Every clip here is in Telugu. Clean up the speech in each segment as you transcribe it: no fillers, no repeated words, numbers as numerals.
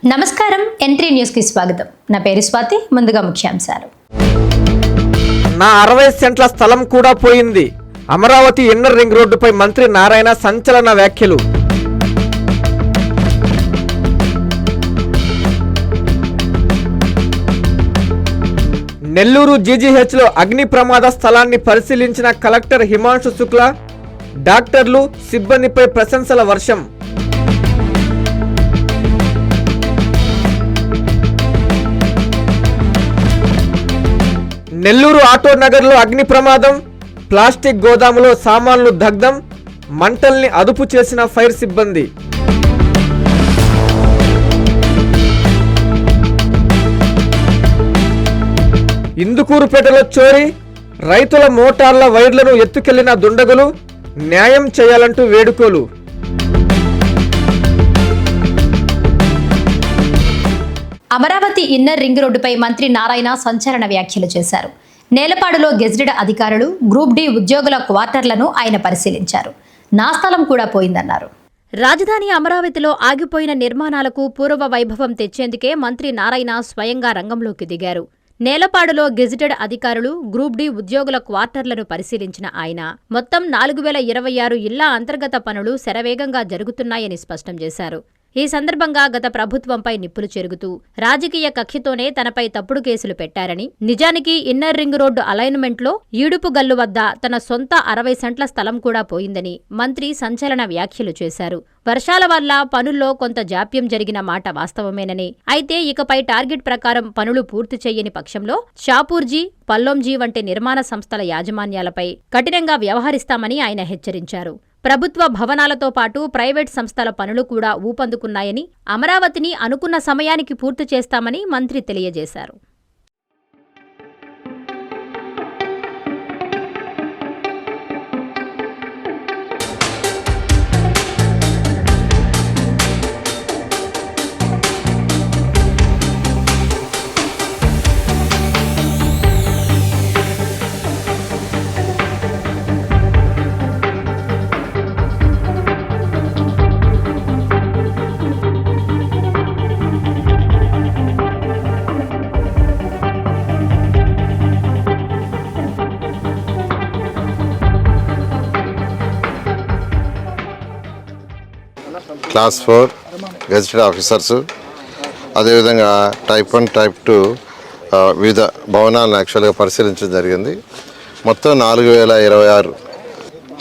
నమస్కారం, ఎంట్రీ న్యూస్ కి స్వాగతం. నా పేరు స్వాతి. ముందుగా ముఖ్యాంశాలు. నా 60 సెంట్ల స్థలం కూడా పోయింది. అమరావతి ఇన్నర్ రింగ్ రోడ్డుపై మంత్రి నారాయణ సంచలన వ్యాఖ్యలు. నెల్లూరు జీజీహెచ్లో అగ్ని ప్రమాద స్థలాన్ని పరిశీలించిన కలెక్టర్ హిమాంశు శుక్లా. డాక్టర్లు, సిబ్బందిపై ప్రశంసల వర్షం. నెల్లూరు ఆటో నగర్లో అగ్ని ప్రమాదం. ప్లాస్టిక్ గోదాములో సామాన్లు దగ్ధం. మంటల్ని అదుపు చేసిన ఫైర్ సిబ్బంది. ఇందుకూరుపేటలో చోరీ. రైతుల మోటార్ల వైర్లను ఎత్తుకెళ్లిన దుండగులు. న్యాయం చేయాలంటూ వేడుకోలు. అమరావతి ఇన్నర్ రింగ్ రోడ్డుపై మంత్రి నారాయణ సంచలన వ్యాఖ్యలు చేశారు. నేలపాడులో గెజిటెడ్ అధికారులు, గ్రూప్ డి ఉద్యోగుల క్వార్టర్లను ఆయన పరిశీలించారు. నా స్థలం కూడా పోయిందన్నారు. రాజధాని అమరావతిలో ఆగిపోయిన నిర్మాణాలకు పూర్వ వైభవం తెచ్చేందుకే మంత్రి నారాయణ స్వయంగా రంగంలోకి దిగారు. నేలపాడులో గెజిటెడ్ అధికారులు, గ్రూప్ డి ఉద్యోగుల క్వార్టర్లను పరిశీలించిన ఆయన మొత్తం 4026 ఇళ్ల అంతర్గత పనులు శరవేగంగా జరుగుతున్నాయని స్పష్టం చేశారు. ఈ సందర్భంగా గత ప్రభుత్వంపై నిప్పులు చెరుగుతూ రాజకీయ కక్షితోనే తనపై తప్పుడు కేసులు పెట్టారని, నిజానికి ఇన్నర్ రింగ్ రోడ్డు అలైన్మెంట్లో ఈడుపుగల్లు వద్ద తన సొంత 60 సెంట్ల స్థలం కూడా పోయిందని మంత్రి సంచలన వ్యాఖ్యలు చేశారు. వర్షాల వల్ల పనుల్లో కొంత జాప్యం జరిగిన మాట వాస్తవమేనని, అయితే ఇకపై టార్గెట్ ప్రకారం పనులు పూర్తి చేయని పక్షంలో షాపూర్జీ, పల్లోంజీ వంటి నిర్మాణ సంస్థల యాజమాన్యాలపై కఠినంగా వ్యవహరిస్తామని ఆయన హెచ్చరించారు. ప్రభుత్వ భవనాలతో పాటు ప్రైవేట్ సంస్థల పనులు కూడా ఊపందుకున్నాయని, అమరావతిని అనుకున్న సమయానికి పూర్తి చేస్తామని మంత్రి తెలియజేశారు. క్లాస్ 4 గెజిటెడ్ ఆఫీసర్సు, అదేవిధంగా టైప్ 1, టైప్ 2 వివిధ భవనాలను యాక్చువల్గా పరిశీలించడం జరిగింది. మొత్తం 4026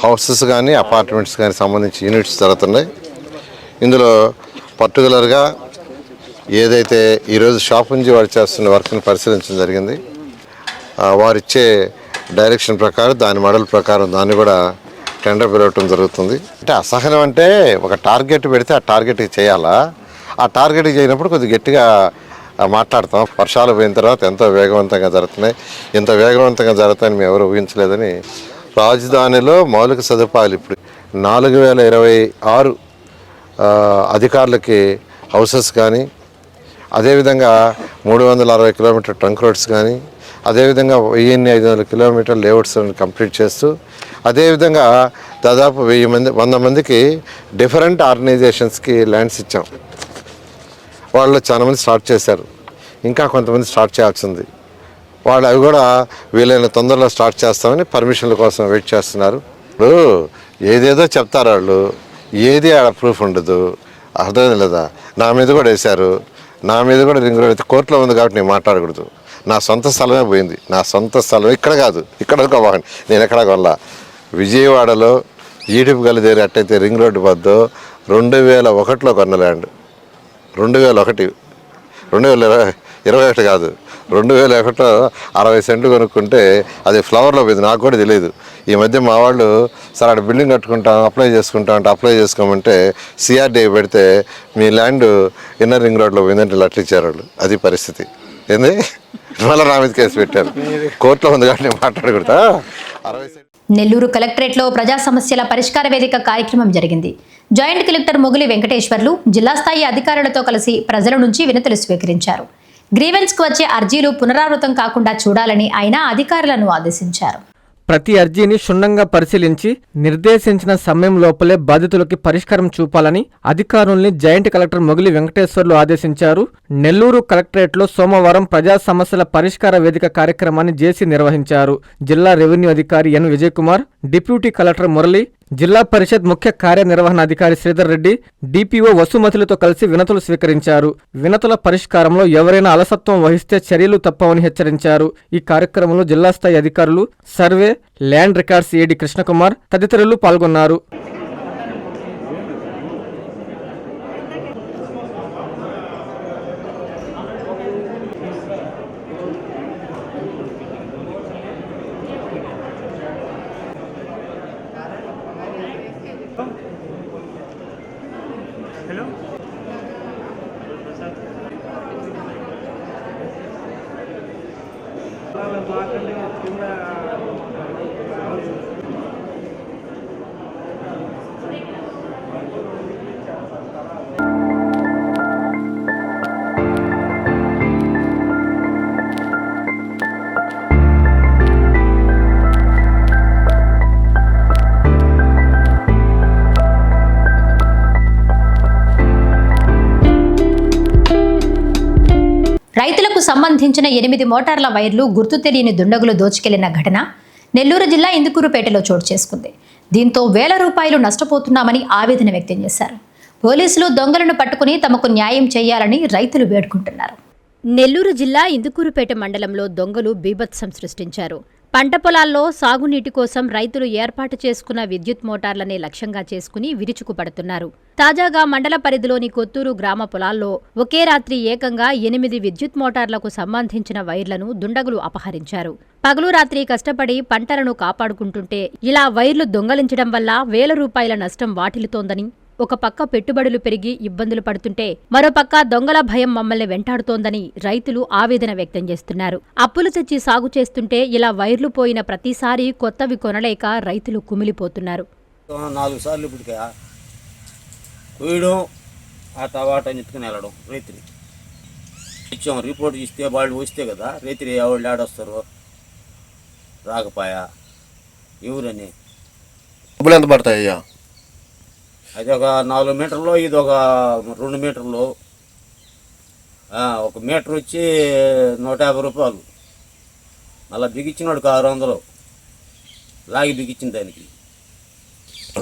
హౌసెస్ కానీ అపార్ట్మెంట్స్ కానీ సంబంధించి యూనిట్స్ జరుగుతున్నాయి. ఇందులో పర్టికులర్గా ఏదైతే ఈరోజు షాపుంజీ వారు చేస్తున్న వర్క్ని పరిశీలించడం జరిగింది. వారిచ్చే డైరెక్షన్ ప్రకారం, దాని మోడల్ ప్రకారం దాన్ని కూడా టెండర్ పిలవటం జరుగుతుంది. అంటే అసహనం అంటే ఒక టార్గెట్ పెడితే ఆ టార్గెట్కి చేయాలా, ఆ టార్గెట్కి చేయనప్పుడు కొద్దిగా గట్టిగా మాట్లాడతాం. వర్షాలు పోయిన తర్వాత ఎంతో వేగవంతంగా జరుగుతున్నాయి. ఇంత వేగవంతంగా జరుగుతాయని మేము ఎవరు ఊహించలేదని. రాజధానిలో మౌలిక సదుపాయాలు ఇప్పుడు 4026 అధికారులకి హౌసెస్ కానీ, అదేవిధంగా 360 కిలోమీటర్ ట్రంక్ రోడ్స్ కానీ, అదేవిధంగా 1500 కిలోమీటర్ లేఅవుట్స్ కంప్లీట్ చేస్తూ, అదేవిధంగా దాదాపు 100 మందికి డిఫరెంట్ ఆర్గనైజేషన్స్కి ల్యాండ్స్ ఇచ్చాం. వాళ్ళు చాలా మంది స్టార్ట్ చేశారు, ఇంకా కొంతమంది స్టార్ట్ చేయాల్సింది. వాళ్ళు అవి కూడా వీలైన తొందరలో స్టార్ట్ చేస్తామని పర్మిషన్ల కోసం వెయిట్ చేస్తున్నారు. ఇప్పుడు ఏదేదో చెప్తారు వాళ్ళు, ఏది ఆడ ప్రూఫ్ ఉండదు. అర్థం లేదా? నా మీద కూడా వేశారు, నా మీద కూడా రింగ్ రోడ్ అయితే కోర్టులో ఉంది కాబట్టి నేను మాట్లాడకూడదు. నా సొంత స్థలమే పోయింది. నా సొంత స్థలం ఇక్కడ కాదు, ఇక్కడ నేను ఎక్కడ కొనలా. విజయవాడలో ఈడిపు గల్లి దగ్గర అట్టయితే రింగ్ రోడ్డు వద్ద 2001లో కొన్న ల్యాండ్. 2021 కాదు, 2001లో 60 సెంట్లు కొనుక్కుంటే అది ఫ్లవర్లో పోయింది. నాకు కూడా తెలియదు. ఈ మధ్య మా వాళ్ళు సార్ అక్కడ బిల్డింగ్ కట్టుకుంటాం, అప్లై చేసుకుంటాం అంటే అప్లై చేసుకోమంటే సిఆర్డీ పెడితే మీ ల్యాండ్ ఇన్నర్ రింగ్ రోడ్లో పోయిందంటే లట్లు ఇచ్చారు వాళ్ళు. అది పరిస్థితి. ఏంది మళ్ళీ నా మీద కేసు పెట్టారు. కోర్టులో ఉంది కాబట్టి మాట్లాడకూడదా? 60 నెల్లూరు కలెక్టరేట్లో ప్రజా సమస్యల పరిష్కార వేదిక కార్యక్రమం జరిగింది. జాయింట్ కలెక్టర్ మొగిలి వెంకటేశ్వర్లు జిల్లా స్థాయి అధికారులతో కలిసి ప్రజల నుంచి వినతులు స్వీకరించారు. గ్రీవెన్స్కు వచ్చే అర్జీలు పునరావృతం కాకుండా చూడాలని ఆయన అధికారులను ఆదేశించారు. ప్రతి అర్జీని క్షుణ్ణంగా పరిశీలించి నిర్దేశించిన సమయం లోపలే బాధితులకి పరిష్కారం చూపాలని అధికారుల్ని జాయింట్ కలెక్టర్ మొగిలి వెంకటేశ్వర్లు ఆదేశించారు. నెల్లూరు కలెక్టరేట్లో సోమవారం ప్రజా సమస్యల పరిష్కార వేదిక కార్యక్రమాన్ని జేసీ నిర్వహించారు. జిల్లా రెవెన్యూ అధికారి ఎన్ విజయ్ కుమార్, డిప్యూటీ కలెక్టర్ మురళి, జిల్లా పరిషత్ ముఖ్య కార్యనిర్వహణాధికారి శ్రీధర్ రెడ్డి, డిపిఓ వసుమతులతో కలిసి వినతులు స్వీకరించారు. వినతుల పరిష్కారంలో ఎవరైనా అలసత్వం వహిస్తే చర్యలు తప్పవని హెచ్చరించారు. ఈ కార్యక్రమంలో జిల్లా స్థాయి అధికారులు, సర్వే, ల్యాండ్ రికార్డ్స్ ఏడీ కృష్ణకుమార్ తదితరులు పాల్గొన్నారు. రైతులకు సంబంధించిన 8 మోటార్ల వైర్లు గుర్తు తెలియని దుండగులు దోచుకెళ్లిన ఘటన నెల్లూరు జిల్లా ఇందుకూరుపేటలో చోటు చేసుకుంది. దీంతో వేల రూపాయలు నష్టపోతున్నామని ఆవేదన వ్యక్తం చేశారు. పోలీసులు దొంగలను పట్టుకుని తమకు న్యాయం చేయాలని రైతులు వేడుకుంటున్నారు. నెల్లూరు జిల్లా ఇందుకూరుపేట మండలంలో దొంగలు బీభత్సం సృష్టించారు. పంట పొలాల్లో సాగునీటి కోసం రైతులు ఏర్పాటు చేసుకున్న విద్యుత్ మోటార్లనే లక్ష్యంగా చేసుకుని విరుచుకుపడుతున్నారు. తాజాగా మండల పరిధిలోని కొత్తూరు గ్రామ పొలాల్లో ఒకే రాత్రి ఏకంగా 8 విద్యుత్ మోటార్లకు సంబంధించిన వైర్లను దుండగులు అపహరించారు. పగలు రాత్రి కష్టపడి పంటలను కాపాడుకుంటుంటే ఇలా వైర్లు దొంగలించడం వల్ల వేల రూపాయల నష్టం వాటిల్లుతోందని, ఒక పక్క పెట్టుబడులు పెరిగి ఇబ్బందులు పడుతుంటే మరోపక్క దొంగల భయం మమ్మల్ని వెంటాడుతోందని రైతులు ఆవేదన వ్యక్తం చేస్తున్నారు. అప్పులు తెచ్చి సాగు చేస్తుంటే ఇలా వైర్లు పోయిన ప్రతిసారి కొత్తవి కొనలేక రైతులు కుమిలిపోతున్నారు. 4 సార్లు ఇప్పటికే కొయ్యడం, ఆ తర్వాత ఎత్తుకుని వెళ్ళడం రైతుని ఇచ్చాం. రిపోర్ట్ ఇస్తే వాళ్ళు వస్తే కదా రైతులు ఎవరు ఆడొస్తారు, రాకపోయా ఎవరని. డబ్బులు ఎంత పడతాయ్యా? అది ఒక 4 మీటర్లు, ఇది ఒక 2 మీటర్లు. 1 మీటర్ వచ్చి 150 రూపాయలు. మళ్ళీ బిగించినోడికి 600 రాగి బిగించిన దానికి.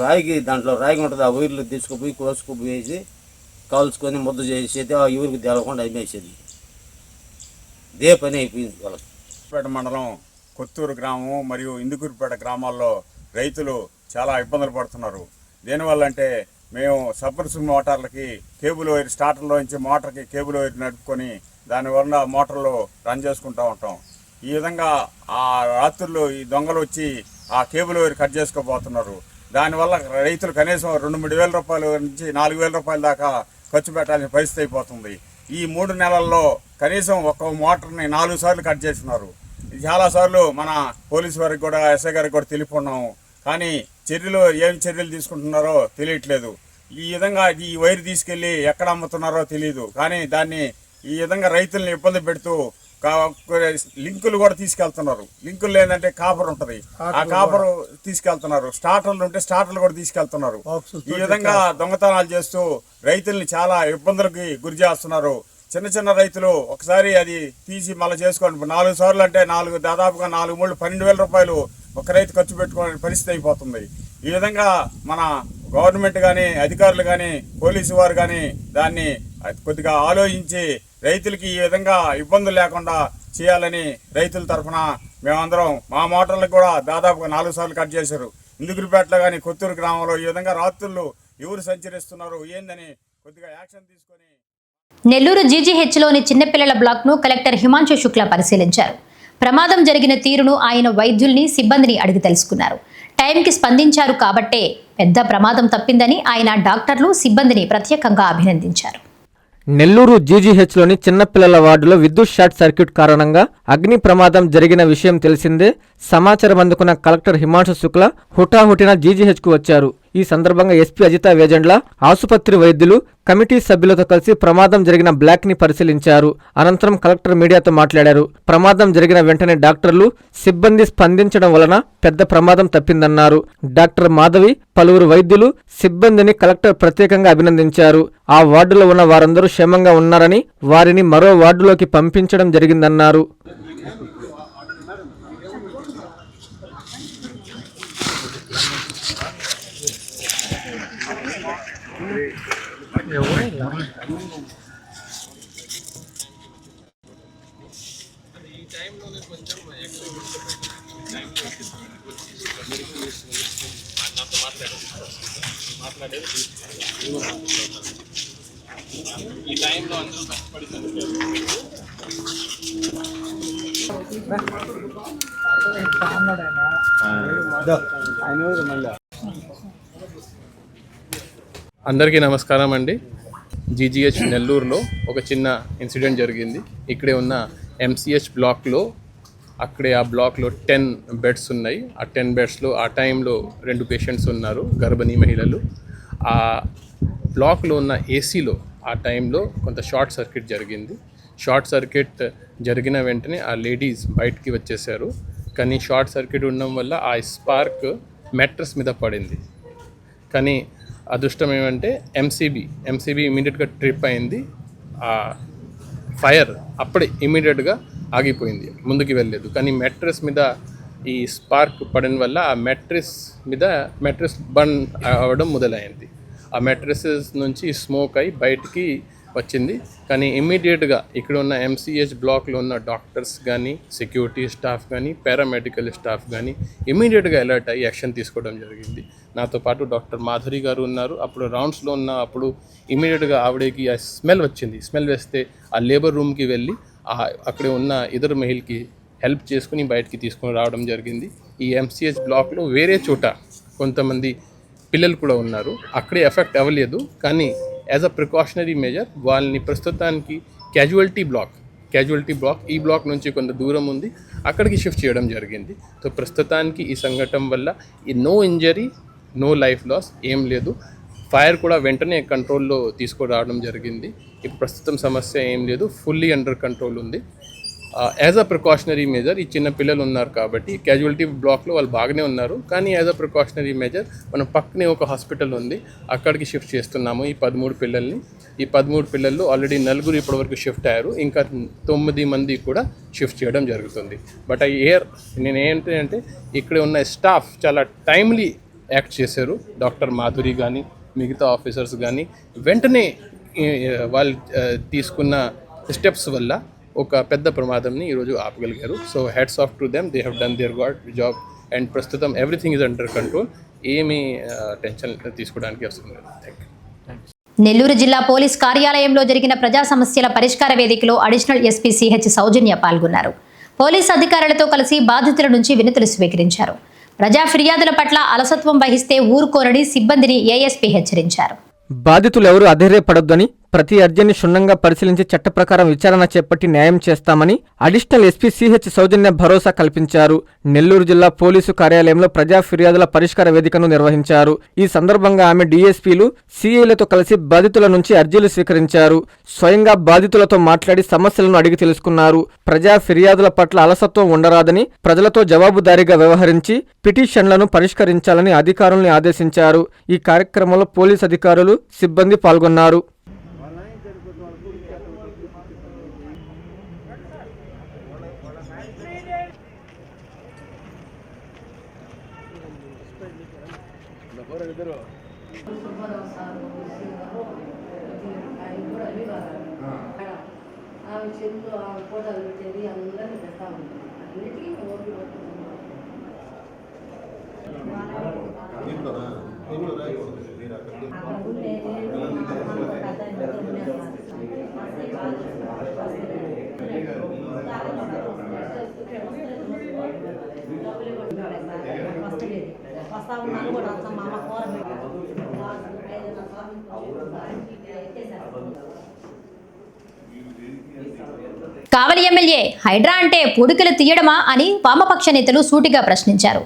రాయికి దాంట్లో రాగి ఉంటుంది, ఆ ఊరిలో తీసుకుపోయి కోసుకుపోయేసి కాల్చుకొని ముద్ద చేసేది, ఆ ఊరికి తేలకుండా అమ్మేసేది. ఇదే పని అయిపోయింది వాళ్ళకి. పేట మండలం కొత్తూరు గ్రామం మరియు ఇందుకూరుపేట గ్రామాల్లో రైతులు చాలా ఇబ్బందులు పడుతున్నారు. దేనివల్ల అంటే మేము సబ్మర్సిబుల్ మోటార్లకి కేబుల్ వైర్ స్టార్టర్లో నుంచి మోటార్కి కేబుల్ వైర్ నడుపుకొని దానివల్ల మోటార్లు రన్ చేసుకుంటూ ఉంటాం. ఈ విధంగా ఆ రాత్రులు ఈ దొంగలు వచ్చి ఆ కేబుల్ వైర్ కట్ చేసుకోబోతున్నారు. దానివల్ల రైతులు కనీసం 2-3 వేల రూపాయల నుంచి 4,000 రూపాయల దాకా ఖర్చు పెట్టాల్సిన పరిస్థితి అయిపోతుంది. ఈ 3 నెలల్లో కనీసం ఒక మోటార్ని 4 సార్లు కట్ చేస్తున్నారు. చాలాసార్లు మన పోలీసు వారికి కూడా, ఎస్ఐ గారికి కూడా తెలియకున్నాము. కానీ ఏం చర్యలు తీసుకుంటున్నారో తెలియట్లేదు. ఈ విధంగా ఈ వైర్ తీసుకెళ్ళి ఎక్కడ అమ్ముతున్నారో తెలియదు. కానీ దాన్ని ఈ విధంగా రైతుల్ని ఇబ్బంది పెడుతూ లింకులు కూడా తీసుకెళ్తున్నారు. లింకులు లేదంటే కాపర్ ఉంటుంది, ఆ కాపర్ తీసుకెళ్తున్నారు. స్టార్టర్లు ఉంటే స్టార్టర్లు కూడా తీసుకెళ్తున్నారు. ఈ విధంగా దొంగతనాలు చేస్తూ రైతుల్ని చాలా ఇబ్బందులకి గురి చేస్తున్నారు. చిన్న రైతులు ఒకసారి అది తీసి మళ్ళీ చేసుకోండి. 4 సార్లు అంటే దాదాపుగా 4-3 12,000 రూపాయలు ఒక రైతు ఖర్చు పెట్టుకోవాలని పరిస్థితి అయిపోతుంది. ఈ విధంగా మన గవర్నమెంట్ కానీ, అధికారులు కానీ, పోలీసు వారు కానీ దాన్ని కొద్దిగా ఆలోచించి రైతులకి ఈ విధంగా ఇబ్బందులు లేకుండా చేయాలని రైతుల తరఫున మేమందరం మా మోటార్లకు కూడా దాదాపుగా 4 సార్లు కట్ చేశారు. ఇందుకూరుపేటలో కానీ కొత్తూరు గ్రామంలో ఈ విధంగా రాత్రులు ఎవరు సంచరిస్తున్నారు ఏందని కొద్దిగా యాక్షన్ తీసుకొని. నెల్లూరు జీజీహెచ్లోని చిన్నపిల్లల బ్లాక్ను కలెక్టర్ హిమాంశు శుక్లా పరిశీలించారు. ప్రమాదం జరిగిన తీరును ఆయన వైద్యుల్ని, సిబ్బందిని అడిగి తెలుసుకున్నారు. టైంకి స్పందించారు కాబట్టే పెద్ద ప్రమాదం తప్పిందని ఆయన డాక్టర్లు, సిబ్బందిని ప్రత్యేకంగా అభినందించారు. నెల్లూరు జీజీహెచ్లోని చిన్నపిల్లల వార్డులో విద్యుత్ షార్ట్ సర్క్యూట్ కారణంగా అగ్ని ప్రమాదం జరిగిన విషయం తెలిసిందే. సమాచారం అందుకున్న కలెక్టర్ హిమాంశు శుక్లా హుటాహుటిన జీజీహెచ్కు వచ్చారు. ఈ సందర్భంగా ఎస్పీ అజితా వేజండ్ల, ఆసుపత్రి వైద్యులు, కమిటీ సభ్యులతో కలిసి ప్రమాదం జరిగిన బ్లాక్ ని పరిశీలించారు. అనంతరం కలెక్టర్ మీడియాతో మాట్లాడారు. ప్రమాదం జరిగిన వెంటనే డాక్టర్లు, సిబ్బంది స్పందించడం వలన పెద్ద ప్రమాదం తప్పిందన్నారు. డాక్టర్ మాధవి, పలువురు వైద్యులు, సిబ్బందిని కలెక్టర్ ప్రత్యేకంగా అభినందించారు. ఆ వార్డులో ఉన్న వారందరూ క్షేమంగా ఉన్నారని, వారిని మరో వార్డులోకి పంపించడం జరిగిందన్నారు. అందరికీ నమస్కారం అండి. జీజీహెచ్ నెల్లూరులో ఒక చిన్న ఇన్సిడెంట్ జరిగింది. ఇక్కడే ఉన్న ఎంసీహెచ్ బ్లాక్లో అక్కడే ఆ బ్లాక్లో 10 బెడ్స్ ఉన్నాయి. ఆ 10 బెడ్స్లో ఆ టైంలో 2 పేషెంట్స్ ఉన్నారు, గర్భిణీ మహిళలు. ఆ బ్లాక్లో ఉన్న ఏసీలో ఆ టైంలో కొంత షార్ట్ సర్క్యూట్ జరిగింది. షార్ట్ సర్క్యూట్ జరిగిన వెంటనే ఆ లేడీస్ బయటికి వచ్చేసారు. కానీ షార్ట్ సర్క్యూట్ ఉండడం వల్ల ఆ స్పార్క్ మెట్రస్ మీద పడింది. కానీ అదృష్టం ఏమంటే ఎంసీబీ ఇమీడియట్గా ట్రిప్ అయింది. ఆ ఫైర్ అప్పుడే ఇమీడియట్గా ఆగిపోయింది, ముందుకు వెళ్ళలేదు. కానీ మెట్రస్ మీద ఈ స్పార్క్ పడిన వల్ల ఆ మెట్రస్ బర్న్ అవ్వడం మొదలైంది. ఆ మెట్రసెస్ నుంచి స్మోక్ అయి బయటికి వచ్చింది. కానీ ఇమ్మీడియట్గా ఇక్కడ ఉన్న ఎంసీహెచ్ బ్లాక్లో ఉన్న డాక్టర్స్ కానీ, సెక్యూరిటీ స్టాఫ్ కానీ, పారామెడికల్ స్టాఫ్ కానీ ఇమ్మీడియట్గా అలర్ట్ అయ్యి యాక్షన్ తీసుకోవడం జరిగింది. నాతో పాటు డాక్టర్ మాధురి గారు ఉన్నారు. అప్పుడు రౌండ్స్లో అప్పుడు ఇమ్మీడియట్గా ఆవిడకి ఆ స్మెల్ వచ్చింది. స్మెల్ వేస్తే ఆ లేబర్ రూమ్కి వెళ్ళి అక్కడే ఉన్న ఇద్దరు మహిళకి హెల్ప్ చేసుకుని బయటికి తీసుకొని రావడం జరిగింది. ఈ ఎంసీహెచ్ బ్లాక్లో వేరే చోట కొంతమంది పిల్లలు కూడా ఉన్నారు, అక్కడే ఎఫెక్ట్ అవ్వలేదు. కానీ యాజ్ అ ప్రికాషనరీ మెజర్ వాళ్ళని ప్రస్తుతానికి క్యాజువాలిటీ బ్లాక్ ఈ బ్లాక్ నుంచి కొంత దూరం ఉంది, అక్కడికి షిఫ్ట్ చేయడం జరిగింది. సో ప్రస్తుతానికి ఈ సంఘటన వల్ల no injury, no life loss ఏం లేదు. ఫైర్ కూడా వెంటనే కంట్రోల్లో తీసుకురావడం జరిగింది. ఇప్పుడు ప్రస్తుతం సమస్య ఏం లేదు, ఫుల్లీ అండర్ కంట్రోల్ ఉంది. యాజ్ అ ప్రికాషనరీ మెజర్ ఈ చిన్న పిల్లలు ఉన్నారు కాబట్టి క్యాజువాలిటీ బ్లాక్లో వాళ్ళు బాగానే ఉన్నారు. కానీ యాజ్ అ ప్రికాషనరీ మెజర్ మనం పక్కనే ఒక హాస్పిటల్ ఉంది, అక్కడికి షిఫ్ట్ చేస్తున్నాము ఈ 13 పిల్లల్ని. ఈ 13 పిల్లల్లో ఆల్రెడీ 4 ఇప్పటివరకు షిఫ్ట్ అయ్యారు, ఇంకా 9 మంది కూడా షిఫ్ట్ చేయడం జరుగుతుంది. బట్ నేను ఏంటంటే ఇక్కడ ఉన్న స్టాఫ్ చాలా టైమ్లీ యాక్ట్ చేశారు. డాక్టర్ మాధురి కానీ, మిగతా ఆఫీసర్స్ కానీ వెంటనే వాళ్ళు తీసుకున్న స్టెప్స్ వల్ల ఒక పెద్ద ప్రమాదంని ఈరోజు ఆపగలిగారు. So hats off to them, they have done their job. And ప్రస్తుతం ఎవ్రీథింగ్ ఈజ్ అండర్ కంట్రోల్, ఏమీ టెన్షన్ తీసుకోవడానికి అవసరం లేదు. Thank you. నెల్లూరు జిల్లా పోలీస్ కార్యాలయంలో జరిగిన ప్రజా సమస్యల పరిష్కార వేదికలో అడిషనల్ ఎస్పీ సిహెచ్ సౌజన్య పాల్గొన్నారు. పోలీస్ అధికారులతో కలిసి బాధితుల నుంచి వినతులు స్వీకరించారు. ప్రజా ఫిర్యాదుల పట్ల అలసత్వం వహిస్తే ఊరుకోరని సిబ్బందిని ఏఎస్పీ హెచ్చరించారు. బాధితులు ఎవరూ అధైర్యపడొద్దని, ప్రతి అర్జీని క్షుణ్ణంగా పరిశీలించి చట్ట ప్రకారం విచారణ చేపట్టి న్యాయం చేస్తామని అడిషనల్ ఎస్పీ సిహెచ్ సౌజన్య భరోసా కల్పించారు. నెల్లూరు జిల్లా పోలీసు కార్యాలయంలో ప్రజా ఫిర్యాదుల పరిష్కార వేదికను నిర్వహించారు. ఈ సందర్భంగా ఆమె డీఎస్పీలు, సీఐలతో కలిసి బాధితుల నుంచి అర్జీలు స్వీకరించారు. స్వయంగా బాధితులతో మాట్లాడి సమస్యలను అడిగి తెలుసుకున్నారు. ప్రజా ఫిర్యాదుల పట్ల అలసత్వం ఉండరాదని, ప్రజలతో జవాబుదారీగా వ్యవహరించి పిటిషన్లను పరిష్కరించాలని అధికారుల్ని ఆదేశించారు. ఈ కార్యక్రమంలో పోలీసు అధికారులు, సిబ్బంది పాల్గొన్నారు. ఆమె చెరువులో ఆమె ఫోటోలు పెట్టేది అందరినీ పెడతా ఉంటుంది. అన్నిటికీ ఓపిక వస్తా ఉన్నాను కూడా మా అమ్మ కూర కావలి ఎమ్మెల్యే హైడ్రా అంటే పూడికలు తీయడమా అని వామపక్ష నేతలు సూటిగా ప్రశ్నించారు.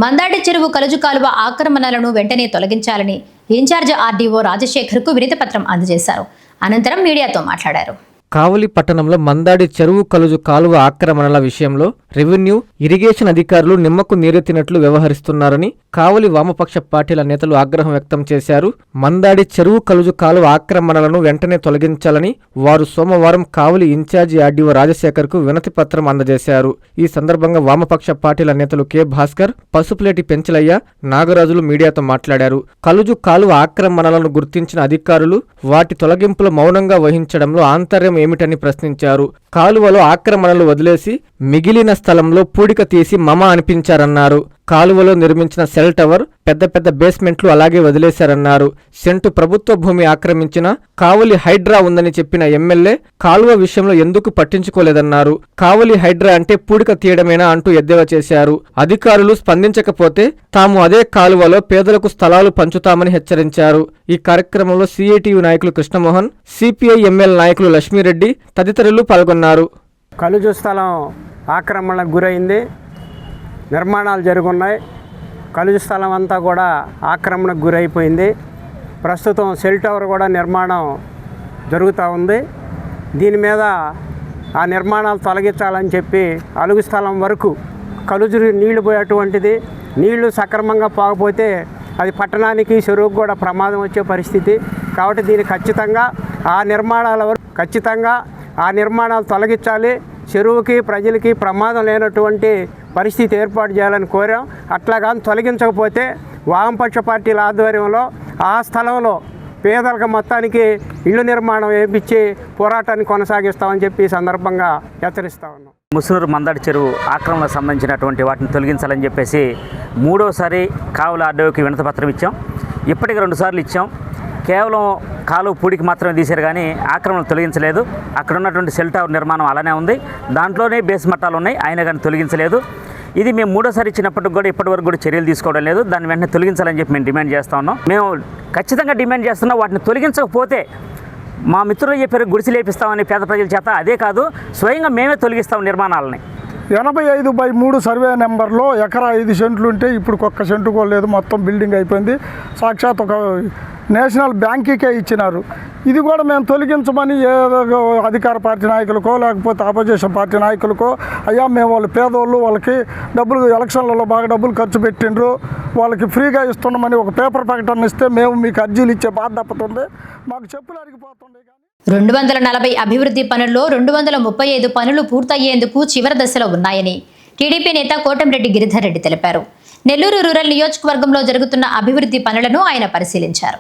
మందాడి చెరువు కలుజు కాలువ ఆక్రమణలను వెంటనే తొలగించాలని ఇన్ఛార్జ్ ఆర్డీఓ రాజశేఖర్కు వినతిపత్రం అందజేశారు. అనంతరం మీడియాతో మాట్లాడారు. కావలి పట్టణంలో మందాడి చెరువు కలుజు కాలువ ఆక్రమణల విషయంలో రెవెన్యూ, ఇరిగేషన్ అధికారులు నిమ్మకు నీరెత్తినట్లు వ్యవహరిస్తున్నారని కావలి వామపక్ష పార్టీల నేతలు ఆగ్రహం వ్యక్తం చేశారు. మందాడి చెరువు కలుజు కాలువ ఆక్రమణలను వెంటనే తొలగించాలని వారు సోమవారం కావలి ఇన్ఛార్జి ఆర్డీఓ రాజశేఖర్కు వినతి పత్రం అందజేశారు. ఈ సందర్భంగా వామపక్ష పార్టీల నేతలు కె భాస్కర్, పసుపులేటి పెంచలయ్య, నాగరాజులు మీడియాతో మాట్లాడారు. కలుజు కాలువ ఆక్రమణలను గుర్తించిన అధికారులు వాటి తొలగింపులో మౌనంగా వహించడంలో ఆంతర్యం ఏమిటని ప్రశ్నించారు. కాలువలో ఆక్రమణలు వదిలేసి మిగిలిన స్థలంలో పూడిక తీసి మమ అనిపించారన్నారు. కాలువలో నిర్మించిన సెల్ టవర్, పెద్ద పెద్ద బేస్మెంట్లు అలాగే వదిలేశారన్నారు. సెంటు ప్రభుత్వ భూమి ఆక్రమించిన కావలి హైడ్రా ఉందని చెప్పిన ఎమ్మెల్యే కాలువ విషయంలో ఎందుకు పట్టించుకోలేదన్నారు. కావలి హైడ్రా అంటే పూడిక తీయడమేనా అంటూ ఎద్దేవా చేశారు. అధికారులు స్పందించకపోతే తాము అదే కాలువలో పేదలకు స్థలాలు పంచుతామని హెచ్చరించారు. ఈ కార్యక్రమంలో సిఐటియు నాయకులు కృష్ణమోహన్, సిపిఐ ఎమ్మెల్యే నాయకులు లక్ష్మీరెడ్డి తదితరులు పాల్గొన్నారు. కలుజు స్థలం ఆక్రమణకు గురైంది, నిర్మాణాలు జరుగున్నాయి. కలుజు స్థలం అంతా కూడా ఆక్రమణకు గురైపోయింది. ప్రస్తుతం సెల్ టవర్ కూడా నిర్మాణం జరుగుతూ ఉంది. దీని మీద ఆ నిర్మాణాలు తొలగించాలని చెప్పి అలుగు స్థలం వరకు కలుజు నీళ్లు పోయేటువంటిది. నీళ్లు సక్రమంగా పోకపోతే అది పట్టణానికి, చెరువుకు కూడా ప్రమాదం వచ్చే పరిస్థితి. కాబట్టి దీన్ని ఖచ్చితంగా ఆ నిర్మాణాల వరకు ఆ నిర్మాణాలు తొలగించాలి. చెరువుకి, ప్రజలకి ప్రమాదం లేనటువంటి పరిస్థితి ఏర్పాటు చేయాలని కోరాం. అట్లా కానీ తొలగించకపోతే వామపక్ష పార్టీల ఆధ్వర్యంలో ఆ స్థలంలో పేదలకు మొత్తానికి ఇళ్ల నిర్మాణం వేయించి పోరాటాన్ని కొనసాగిస్తామని చెప్పి ఈ సందర్భంగా హెచ్చరిస్తా ఉన్నాం. ముసునూరు మందాడి చెరువు ఆక్రమణకు సంబంధించినటువంటి వాటిని తొలగించాలని చెప్పేసి మూడోసారి కావలి ఆర్డీఓకి వినతిపత్రం ఇచ్చాం. ఇప్పటికి 2 సార్లు ఇచ్చాం. కేవలం కాలువ పూడికి మాత్రమే తీశారు కానీ ఆక్రమణలు తొలగించలేదు. అక్కడ ఉన్నటువంటి సెల్ టవర్ నిర్మాణం అలానే ఉంది, దాంట్లోనే బేస్ మట్టాలు ఉన్నాయి, అయినా కానీ తొలగించలేదు. ఇది మేము మూడోసారి ఇచ్చినప్పటికి కూడా ఇప్పటివరకు కూడా చర్యలు తీసుకోవడం లేదు. దాన్ని వెంటనే తొలగించాలని చెప్పి మేము డిమాండ్ చేస్తూ ఉన్నాం. మేము ఖచ్చితంగా డిమాండ్ చేస్తున్నాం. వాటిని తొలగించకపోతే మా మిత్రులు చెప్పారు గుడిసి లేపిస్తామని పేద ప్రజల చేత, అదే కాదు స్వయంగా మేమే తొలగిస్తాం నిర్మాణాలని. 85/3 సర్వే నెంబర్లో ఎకరా 5 సెంట్లు ఉంటే ఇప్పుడు 1 సెంటు కూడా లేదు. మొత్తం బిల్డింగ్ అయిపోయింది. సాక్షాత్ ఒక నేషనల్ బ్యాంకుకే ఇచ్చినారు. ఇది కూడా మేము తొలగించమని ఏదో అధికార పార్టీ నాయకులకో లేకపోతే ఆపోజిషన్ పార్టీ నాయకులకో, అయ్యా మేము వాళ్ళు పేదోళ్ళు, వాళ్ళకి డబ్బులు ఎలక్షన్లలో బాగా డబ్బులు ఖర్చు పెట్టిండ్రు, వాళ్ళకి ఫ్రీగా ఇస్తున్నామని ఒక పేపర్ ప్రకటన ఇస్తే మేము మీకు అర్జీలు ఇచ్చే బాధ్యత ఉంది. మాకు చెప్పులు అరిగిపోతుంది. 240 అభివృద్ధి పనుల్లో 235 పనులు పూర్తయ్యేందుకు చివరి దశలో ఉన్నాయని టీడీపీ నేత కోటంరెడ్డి గిరిధర్ రెడ్డి తెలిపారు. నెల్లూరు రూరల్ నియోజకవర్గంలో జరుగుతున్న అభివృద్ధి పనులను ఆయన పరిశీలించారు.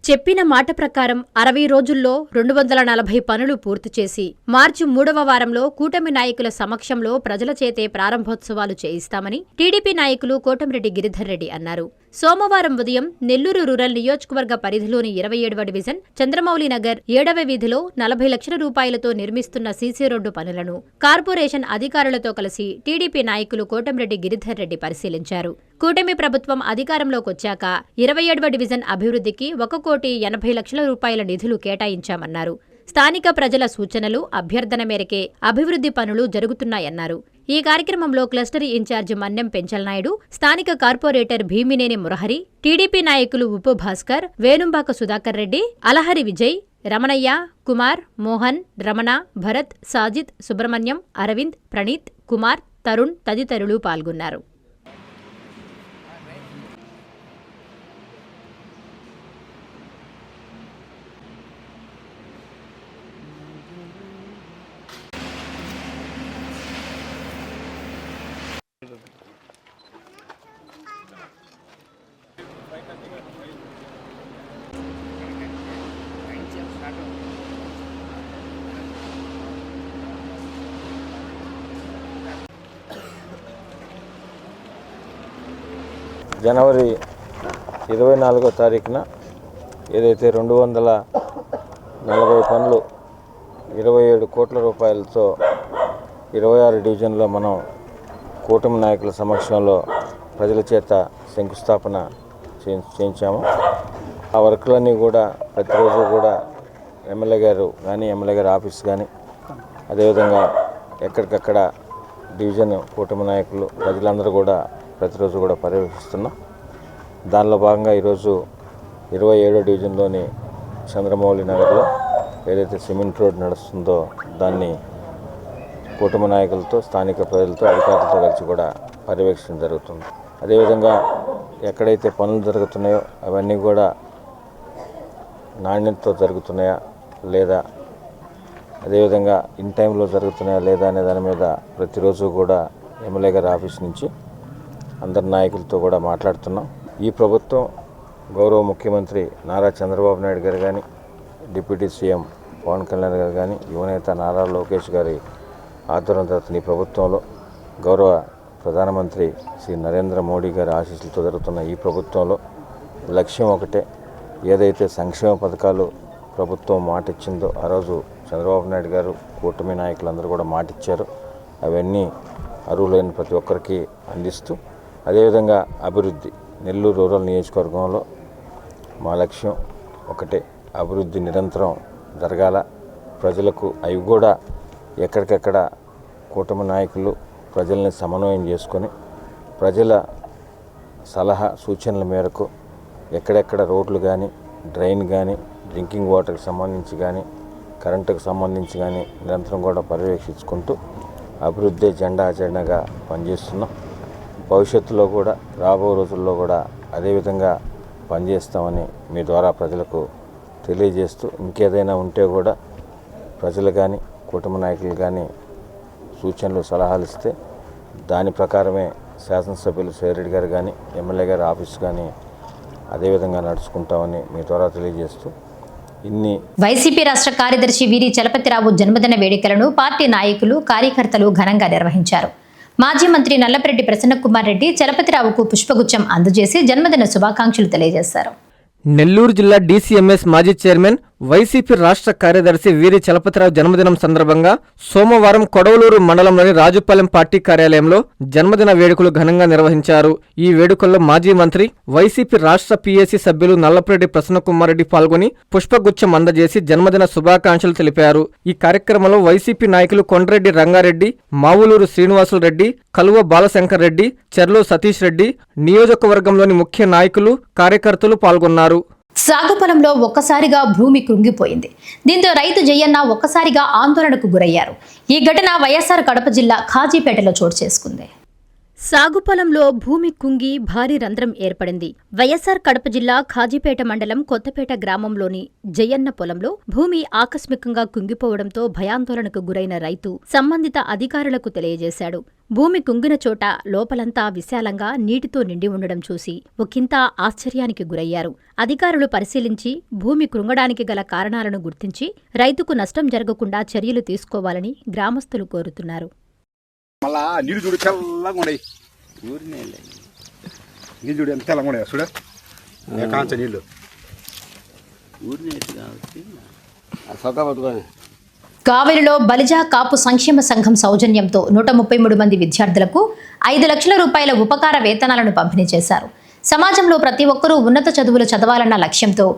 చెప్పిన మాట ప్రకారం 60 రోజుల్లో 240 పనులు పూర్తి చేసి మార్చి 3వ వారంలో కూటమి నాయకుల సమక్షంలో ప్రజల చేతే ప్రారంభోత్సవాలు చేయిస్తామని టీడీపీ నాయకులు కోటంరెడ్డి గిరిధర్ రెడ్డి అన్నారు. సోమవారం ఉదయం నెల్లూరు రూరల్ నియోజకవర్గ పరిధిలోని 27వ డివిజన్ చంద్రమౌళి నగర్ 7వ వీధిలో 40 లక్షల రూపాయలతో నిర్మిస్తున్న సీసీ రోడ్డు పనులను కార్పొరేషన్ అధికారులతో కలిసి టీడీపీ నాయకులు కోటంరెడ్డి గిరిధర్ రెడ్డి పరిశీలించారు. కూటమి ప్రభుత్వం అధికారంలోకి వచ్చాక 27వ డివిజన్ అభివృద్ధికి 1,80,00,000 రూపాయల నిధులు కేటాయించామన్నారు. స్థానిక ప్రజల సూచనలు, అభ్యర్థన మేరకే అభివృద్ధి పనులు జరుగుతున్నాయన్నారు. ఈ కార్యక్రమంలో క్లస్టర్ ఇన్ఛార్జి మన్నెం పెంచలనాయుడు, స్థానిక కార్పొరేటర్ భీమినేని మురహరి, టీడీపీ నాయకులు ఉప్పు భాస్కర్, వేణుంబాక సుధాకర్ రెడ్డి, అలహరి విజయ్, రమణయ్య, కుమార్, మోహన్, రమణ, భరత్, సాజిద్, సుబ్రహ్మణ్యం, అరవింద్, ప్రణీత్, కుమార్, తరుణ్ తదితరులు పాల్గొన్నారు. జనవరి 24వ తారీఖున ఏదైతే 240 పనులు 27 కోట్ల రూపాయలతో 26 డివిజన్లో మనం కూటమి నాయకుల సమక్షంలో ప్రజల చేత శంకుస్థాపన చేయించాము. ఆ వర్కులన్నీ కూడా ప్రతిరోజు కూడా ఎమ్మెల్యే గారు కానీ ఎమ్మెల్యే గారి ఆఫీస్ కానీ అదేవిధంగా ఎక్కడికక్కడ డివిజన్ కూటమి నాయకులు ప్రజలందరూ కూడా ప్రతిరోజు కూడా పర్యవేక్షిస్తున్నాం. దానిలో భాగంగా ఈరోజు 27వ డివిజన్లోని చంద్రమౌళి నగర్లో ఏదైతే సిమెంట్ రోడ్ నడుస్తుందో దాన్ని కుటుంబ నాయకులతో, స్థానిక ప్రజలతో, అధికారులతో కలిసి కూడా పర్యవేక్షణ జరుగుతుంది. అదేవిధంగా ఎక్కడైతే పనులు జరుగుతున్నాయో అవన్నీ కూడా నాణ్యతతో జరుగుతున్నాయా లేదా, అదేవిధంగా ఇన్ టైంలో జరుగుతున్నాయా లేదా అనే దాని మీద ప్రతిరోజు కూడా ఎమ్మెల్యే గారి ఆఫీస్ నుంచి అందరి నాయకులతో కూడా మాట్లాడుతున్నాం. ఈ ప్రభుత్వం గౌరవ ముఖ్యమంత్రి నారా చంద్రబాబు నాయుడు గారు కానీ, డిప్యూటీ సీఎం పవన్ కళ్యాణ్ గారు కానీ, యువనేత నారా లోకేష్ గారి ఆధ్వర్యం జరుగుతున్న ఈ ప్రభుత్వంలో గౌరవ ప్రధానమంత్రి శ్రీ నరేంద్ర మోడీ గారి ఆశీస్సులతో జరుగుతున్న ఈ ప్రభుత్వంలో లక్ష్యం ఒకటే. ఏదైతే సంక్షేమ పథకాలు ప్రభుత్వం మాట ఇచ్చిందో ఆ రోజు చంద్రబాబు నాయుడు గారు, కూటమి నాయకులందరూ కూడా మాట ఇచ్చారు. అవన్నీ అర్హులైన ప్రతి ఒక్కరికి అందిస్తూ, అదేవిధంగా అభివృద్ధి నెల్లూరు రూరల్ నియోజకవర్గంలో మా లక్ష్యం ఒకటే, అభివృద్ధి నిరంతరం జరగాల. ప్రజలకు అవి కూడా ఎక్కడికెక్కడ కూటమి నాయకులు ప్రజల్ని సమన్వయం చేసుకొని ప్రజల సలహా సూచనల మేరకు ఎక్కడెక్కడ రోడ్లు కానీ, డ్రైన్ కానీ, డ్రింకింగ్ వాటర్కి సంబంధించి కానీ, కరెంటుకు సంబంధించి కానీ నిరంతరం కూడా పర్యవేక్షించుకుంటూ అభివృద్ధి అజెండాగా పనిచేస్తున్నాం. భవిష్యత్తులో కూడా రాబో రోజుల్లో కూడా అదేవిధంగా పనిచేస్తామని మీ ద్వారా ప్రజలకు తెలియజేస్తూ, ఇంకేదైనా ఉంటే కూడా ప్రజలు కానీ, కుటుంబ నాయకులు కానీ సూచనలు, సలహాలు ఇస్తే దాని ప్రకారమే శాసనసభ్యులు సేరెడ్డి గారు కానీ, ఎమ్మెల్యే గారి ఆఫీస్ కానీ అదేవిధంగా నడుచుకుంటామని మీ ద్వారా తెలియజేస్తూ వైసీపీ రాష్ట్ర కార్యదర్శి వీరి చలపతిరావు జన్మదిన వేడుకలను పార్టీ నాయకులు, కార్యకర్తలు ఘనంగా నిర్వహించారు. మాజీ మంత్రి నల్లపరెడ్డి ప్రసన్నకుమార్ రెడ్డి చలపతిరావుకు పుష్పగుచ్చం అందజేసి జన్మదిన శుభాకాంక్షలు తెలియజేశారు. నెల్లూరు జిల్లా డీసీఎంఎస్ మాజీ చైర్మన్, వైసీపీ రాష్ట్ర కార్యదర్శి వీరి చలపతిరావు జన్మదినం సందర్భంగా సోమవారం కొడవలూరు మండలంలోని రాజుపాలెం పార్టీ కార్యాలయంలో జన్మదిన వేడుకలు ఘనంగా నిర్వహించారు. ఈ వేడుకల్లో మాజీ మంత్రి, వైసీపీ రాష్ట్ర పీఏసీ సభ్యులు నల్లపరెడ్డి ప్రసన్నకుమార్ రెడ్డి పాల్గొని పుష్పగుచ్చం అందజేసి జన్మదిన శుభాకాంక్షలు తెలిపారు. ఈ కార్యక్రమంలో వైసీపీ నాయకులు కొండ్రెడ్డి రంగారెడ్డి, మావులూరు శ్రీనివాసులు రెడ్డి, కలువ బాలశంకర్ రెడ్డి, చెర్లో సతీష్ రెడ్డి, నియోజకవర్గంలోని ముఖ్య నాయకులు, కార్యకర్తలు పాల్గొన్నారు. సాగు పొలంలో ఒక్కసారిగా భూమి కృంగిపోయింది. దీంతో రైతు జయన్న ఒక్కసారిగా ఆందోళనకు గురయ్యారు. ఈ ఘటన వైఎస్ఆర్ కడప జిల్లా ఖాజీపేటలో చోటు చేసుకుంది. సాగు పొలంలో భూమి కుంగి భారీ రంధ్రం ఏర్పడింది. వైఎస్ఆర్ కడప జిల్లా ఖాజీపేట మండలం కొత్తపేట గ్రామంలోని జయన్న పొలంలో భూమి ఆకస్మికంగా కుంగిపోవడంతో భయాందోళనకు గురైన రైతు సంబంధిత అధికారులకు తెలియజేశాడు. భూమి కుంగిన చోట లోపలంతా విశాలంగా నీటితో నిండి ఉండడం చూసి ఒకంత ఆశ్చర్యానికి గురయ్యారు. అధికారులు పరిశీలించి భూమి కృంగడానికి గల కారణాలను గుర్తించి రైతుకు నష్టం జరగకుండా చర్యలు తీసుకోవాలని గ్రామస్తులు కోరుతున్నారు. మళ్ళా నీళ్ళు చూడు తెల్లగా ఉన్నాయి, నీళ్ళు చూడు ఎంత తెల్లగా ఉన్నాయి చూడ, కాంచ నీళ్ళు కావేరిలో బలిజ కాపు సంక్షేమ సంఘం సౌజన్యంతో 133 మంది విద్యార్థులకు 5 లక్షల రూపాయల ఉపకార వేతనాలను పంపిణీ చేశారు. సమాజంలో ప్రతి ఒక్కరూ ఉన్నత చదువులు చదవాలన్న లక్ష్యంతో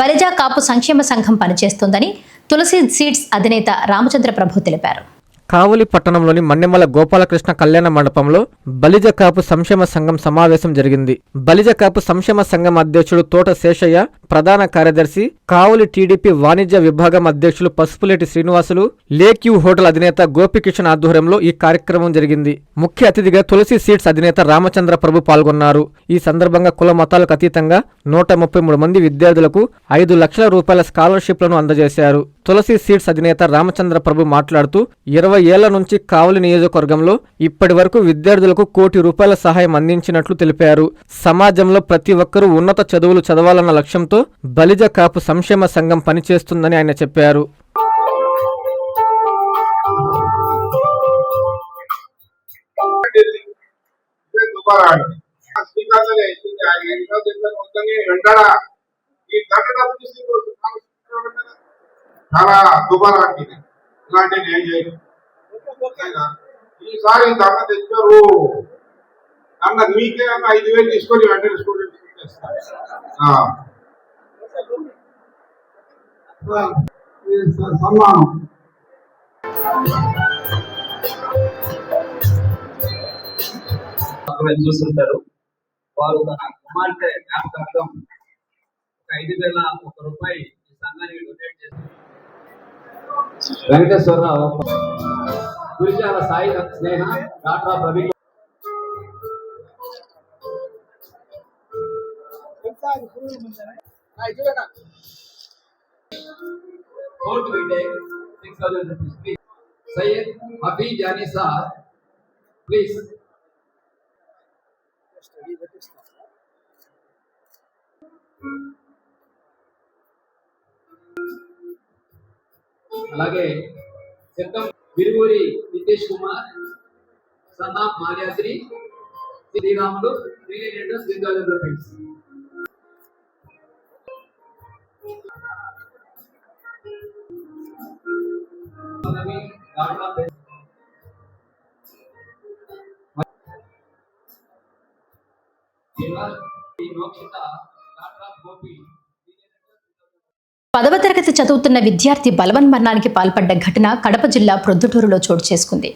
బలిజ కాపు సంక్షేమ సంఘం పనిచేస్తోందని తులసి సీడ్స్ అధినేత రామచంద్ర ప్రభు తెలిపారు. కావలి పట్టణంలోని మన్నెమల గోపాలకృష్ణ కళ్యాణ మండపంలో బలిజ కాపు సంక్షేమ సంఘం సమావేశం జరిగింది. బలిజ కాపు సంక్షేమ సంఘం అధ్యక్షుడు తోట శేషయ్య, ప్రధాన కార్యదర్శి, కావలి టీడీపీ వాణిజ్య విభాగం అధ్యక్షులు పసుపులేటి శ్రీనివాసులు, లేక్యూ హోటల్ అధినేత గోపికిషన్ ఆధ్వర్యంలో ఈ కార్యక్రమం జరిగింది. ముఖ్య అతిథిగా తులసి సీడ్స్ అధినేత రామచంద్ర ప్రభు పాల్గొన్నారు. ఈ సందర్భంగా కుల మతాలకు అతీతంగా 133 మంది విద్యార్థులకు 5 లక్షల రూపాయల స్కాలర్షిప్లను అందజేశారు. తులసి సీడ్స్ అధినేత రామచంద్ర ప్రభు మాట్లాడుతూ 20 ఏళ్ల నుంచి కావలి నియోజకవర్గంలో ఇప్పటి వరకు విద్యార్థులకు 1 కోటి రూపాయల సహాయం అందించినట్లు తెలిపారు. సమాజంలో ప్రతి ఒక్కరూ ఉన్నత చదువులు చదవాలన్న లక్ష్యంతో బలిజ కాపు సంక్షేమ సంఘం పనిచేస్తుందని ఆయన చెప్పారు. చాలా దుబారా అంటుంది. ఇలాంటివి ఏం చేయరు. ఈసారి దండ తెచ్చారు, దండ మీకే 5,000 తీసుకొని వెంటనే స్టూడెంట్స్ సన్మానం. మాత్రమే చూస్తుంటారు. వారు తన కుమార్తె జ్ఞాపకార్థం 5,001 రూపాయి ఈ సంఘానికి డొనేట్ చేశారు. Venkateswararao, Gurijala Sai Sneha, doctor Praveen. Fourth we take 6,000 rupees. Please. Syed Hafiz Jani sir, please. అలాగే Siddham Viruvuri Nitish Kumar, son of Malyadri, Sriramulu, 3,000 rupees. పదవ తరగతి చదువుతున్న విద్యార్థి బలవన్మరణానికి పాల్పడ్డ ఘటన కడప జిల్లా ప్రొద్దుటూరులో చోటు చేసుకుంది.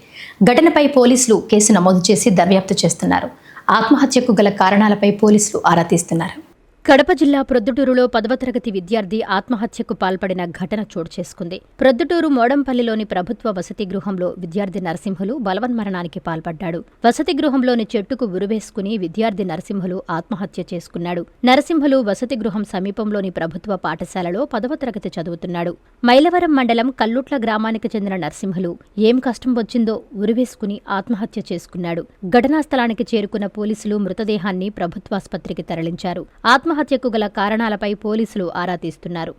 ఘటనపై పోలీసులు కేసు నమోదు చేసి దర్యాప్తు చేస్తున్నారు. ఆత్మహత్యకు గల కారణాలపై పోలీసులు ఆరా తీస్తున్నారు. కడప జిల్లా ప్రొద్దుటూరులో 10వ తరగతి విద్యార్థి ఆత్మహత్యకు పాల్పడిన ఘటన చోటు చేసుకుంది. ప్రొద్దుటూరు మోడంపల్లిలోని ప్రభుత్వ వసతి గృహంలో విద్యార్థి నరసింహులు బలవన్మరణానికి పాల్పడ్డాడు. వసతి గృహంలోని చెట్టుకు ఉరివేసుకుని విద్యార్థి నరసింహులు ఆత్మహత్య చేసుకున్నాడు. నరసింహులు వసతి గృహం సమీపంలోని ప్రభుత్వ పాఠశాలలో 10వ తరగతి చదువుతున్నాడు. మైలవరం మండలం కల్లుట్ల గ్రామానికి చెందిన నరసింహులు ఏం కష్టం వచ్చిందో ఉరివేసుకుని ఆత్మహత్య చేసుకున్నాడు. ఘటనా స్థలానికి చేరుకున్న పోలీసులు మృతదేహాన్ని ప్రభుత్వాసుపత్రికి తరలించారు. ఆత్మహత్యకు గల కారణాలపై పోలీసులు ఆరా తీస్తున్నారు.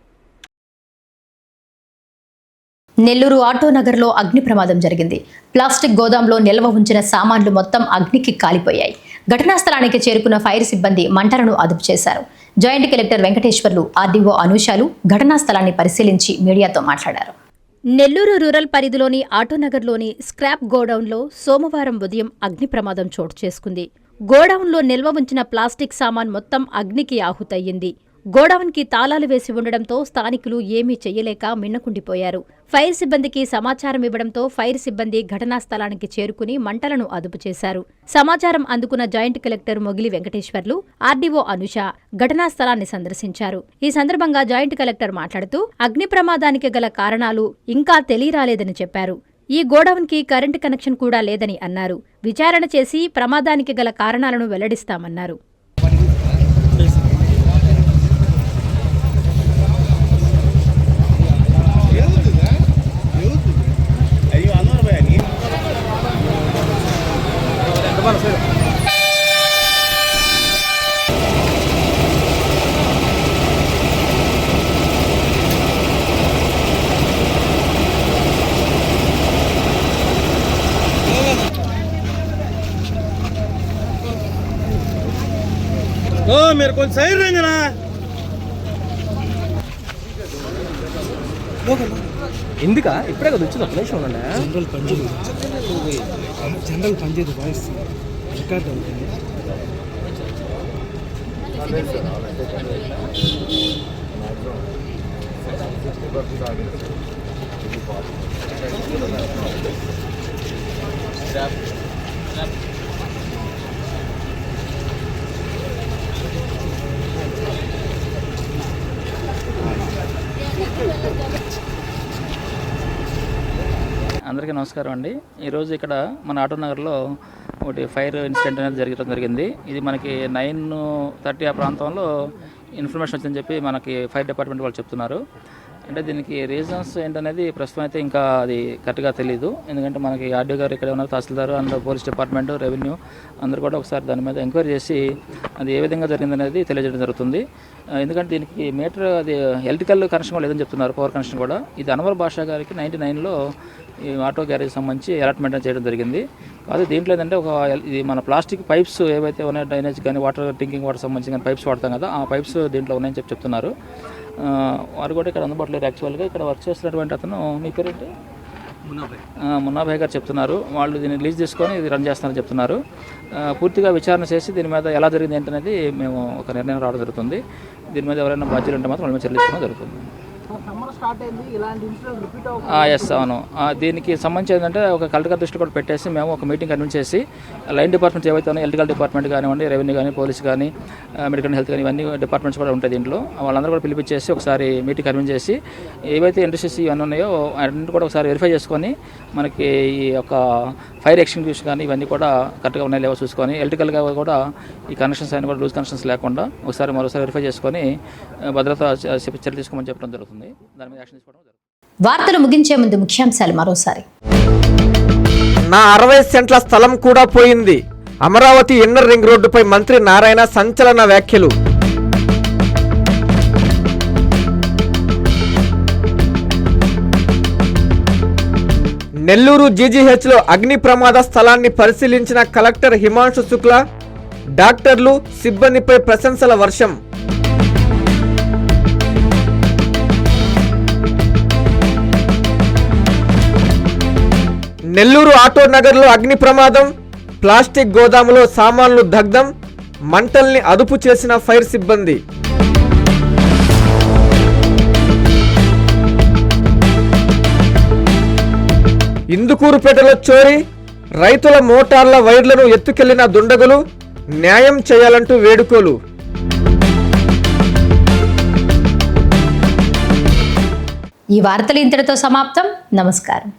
నెల్లూరు ఆటోనగర్లో అగ్ని ప్రమాదం జరిగింది. ప్లాస్టిక్ గోదాంలో నిల్వ ఉంచిన సామాన్లు మొత్తం అగ్నికి కాలిపోయాయి. ఘటనా స్థలానికి చేరుకున్న ఫైర్ సిబ్బంది మంటలను అదుపు చేశారు. జాయింట్ కలెక్టర్ వెంకటేశ్వర్లు, ఆర్డీఓ అనూషాలు ఘటనా స్థలాన్ని పరిశీలించి మీడియాతో మాట్లాడారు. నెల్లూరు రూరల్ పరిధిలోని ఆటోనగర్లోని స్క్రాప్ గోడౌన్లో సోమవారం ఉదయం అగ్ని ప్రమాదం చోటు చేసుకుంది. గోడౌన్లో నిల్వ ఉంచిన ప్లాస్టిక్ సామాన్ మొత్తం అగ్నికి ఆహుతయ్యింది. గోడౌన్కి తాళాలు వేసి ఉండడంతో స్థానికులు ఏమీ చెయ్యలేక మిన్నకుండిపోయారు. ఫైర్ సిబ్బందికి సమాచారం ఇవ్వడంతో ఫైర్ సిబ్బంది ఘటనా స్థలానికి చేరుకుని మంటలను అదుపు చేశారు. సమాచారం అందుకున్న జాయింట్ కలెక్టర్ మొగిలి వెంకటేశ్వర్లు, ఆర్డీఓ అనూష ఘటనా స్థలాన్ని సందర్శించారు. ఈ సందర్భంగా జాయింట్ కలెక్టర్ మాట్లాడుతూ అగ్ని ప్రమాదానికి గల కారణాలు ఇంకా తెలియరాలేదని చెప్పారు. ఈ గోడౌన్కి కరెంటు కనెక్షన్ కూడా లేదని అన్నారు. విచారణ చేసి ప్రమాదానికి గల కారణాలను వెల్లడిస్తామన్నారు. मेरे को सही रहेंगे ना ఎందుకా ఇప్పుడే కదా వచ్చింది. ఒక నిమిషం ఉండండి. జనరల్ పనిచేయదు వాయిస్ రికార్డ్ అవుతుంది. అందరికీ నమస్కారం అండి. ఈరోజు ఇక్కడ మన ఆటోనగర్లో ఒకటి ఫైర్ ఇన్సిడెంట్ అనేది జరగడం జరిగింది. ఇది మనకి 9:30 ఆ ప్రాంతంలో ఇన్ఫర్మేషన్ వచ్చిందని చెప్పి మనకి ఫైర్ డిపార్ట్మెంట్ వాళ్ళు చెప్తున్నారు. అంటే దీనికి రీజన్స్ ఏంటనేది ప్రస్తుతం అయితే ఇంకా అది కరెక్ట్గా తెలియదు. ఎందుకంటే మనకి ఆర్డీఓ గారు ఇక్కడ ఉన్నారు, tahsildar and police department, revenue అందరూ కూడా ఒకసారి దాని మీద ఎంక్వైరీ చేసి అది ఏ విధంగా జరిగిందనేది తెలియజేయడం జరుగుతుంది. ఎందుకంటే దీనికి మీటర్ అది ఎలక్ట్రికల్ కనెక్షన్ కూడా లేదని చెప్తున్నారు, పవర్ కనెక్షన్ కూడా. ఇది అన్వర్ బాషా గారికి 99లో ఈ ఆటో గ్యారేజ్ సంబంధించి అలాట్మెంట్ చేయడం జరిగింది. కాదు దీంట్లో ఏంటంటే ఇది మన ప్లాస్టిక్ పైప్స్ ఏవైతే ఉన్నాయో, డ్రైనేజ్ కానీ వాటర్ డ్రింకింగ్ వాటర్ సంబంధించి కానీ పైప్స్ వాడతాం కదా, ఆ పైప్స్ దీంట్లో ఉన్నాయని చెప్తున్నారు. వారు కూడా ఇక్కడ అందుబాటులో లేరు. యాక్చువల్గా ఇక్కడ వర్క్ చేస్తున్నటువంటి అతను, మీ పేరేంటి? మున్నాభాయ్ గారు చెప్తున్నారు. వాళ్ళు దీన్ని రిలీజ్ చేసుకొని ఇది రన్ చేస్తారని చెప్తున్నారు. పూర్తిగా విచారణ చేసి దీని మీద ఎలా జరిగింది ఏంటనేది మేము ఒక నిర్ణయం రావడం జరుగుతుంది. దీని మీద ఎవరైనా బాధ్యులు ఉంటే మాత్రం వాళ్ళ మీద చర్యలు తీసుకోవడం జరుగుతుంది. ఎస్ అవును. దీనికి సంబంధించి ఏంటంటే ఒక కలెక్టర్ దృష్టి కూడా పెట్టేసి మేము ఒక మీటింగ్ కన్వీన్ చేసి లైన్ డిపార్ట్మెంట్స్ ఏవైతే ఉన్నాయో ఎలక్ట్రికల్ డిపార్ట్మెంట్ కానివ్వండి, రెవెన్యూ కానీ, పోలీస్ కానీ, మెడికల్ హెల్త్ కానీ, ఇవన్నీ డిపార్ట్మెంట్స్ కూడా ఉంటాయి దీంట్లో. వాళ్ళందరూ కూడా పిలిపించేసి ఒకసారి మీటింగ్ కన్వీన్ చేసి ఏవైతే ఇండస్ట్రీస్ ఇవన్నీ ఉన్నాయో అన్నింటి కూడా ఒకసారి వెరిఫై చేసుకొని మనకి ఈ యొక్క ఫైర్ ఎక్స్టింగ్విష్ కానీ ఇవన్నీ కూడా కరెక్ట్గా ఉన్నాయి లేవో చూసుకొని ఎలక్ట్రికల్గా కూడా ఈ కనెక్షన్స్ అయినా కూడా లూజ్ కనెక్షన్స్ లేకుండా మరోసారి వెరిఫై చేసుకొని భద్రత చర్యలు తీసుకోమని చెప్పడం జరుగుతుంది. దాని మీద యాక్షన్ తీసుకోవడం జరుగుతుంది. వార్తలు ముగించే ముందు ముఖ్యాంశాలు మరోసారి. నా 60 సెంట్ల స్థలం కూడా పోయింది. అమరావతి ఇన్నర్ రింగ్ రోడ్డుపై మంత్రి నారాయణ సంచలన వ్యాఖ్యలు. నెల్లూరు జీజీహెచ్లో అగ్ని ప్రమాద స్థలాన్ని పరిశీలించిన కలెక్టర్ హిమాంశు శుక్లా. డాక్టర్లు, సిబ్బందిపై ప్రశంసల వర్షం. నెల్లూరు ఆటో నగర్లో అగ్ని ప్రమాదం. ప్లాస్టిక్ గోదాములో సామాన్లు దగ్ధం. మంటల్ని అదుపు చేసిన ఫైర్ సిబ్బంది. ఇందుకూరుపేటలో చోరీ. రైతుల మోటార్ల వైర్లను ఎత్తుకెళ్లిన దుండగులు. న్యాయం చేయాలంటూ వేడుకోలు. ఈ వార్తలు ఇంతటితో సమాప్తం. నమస్కారం.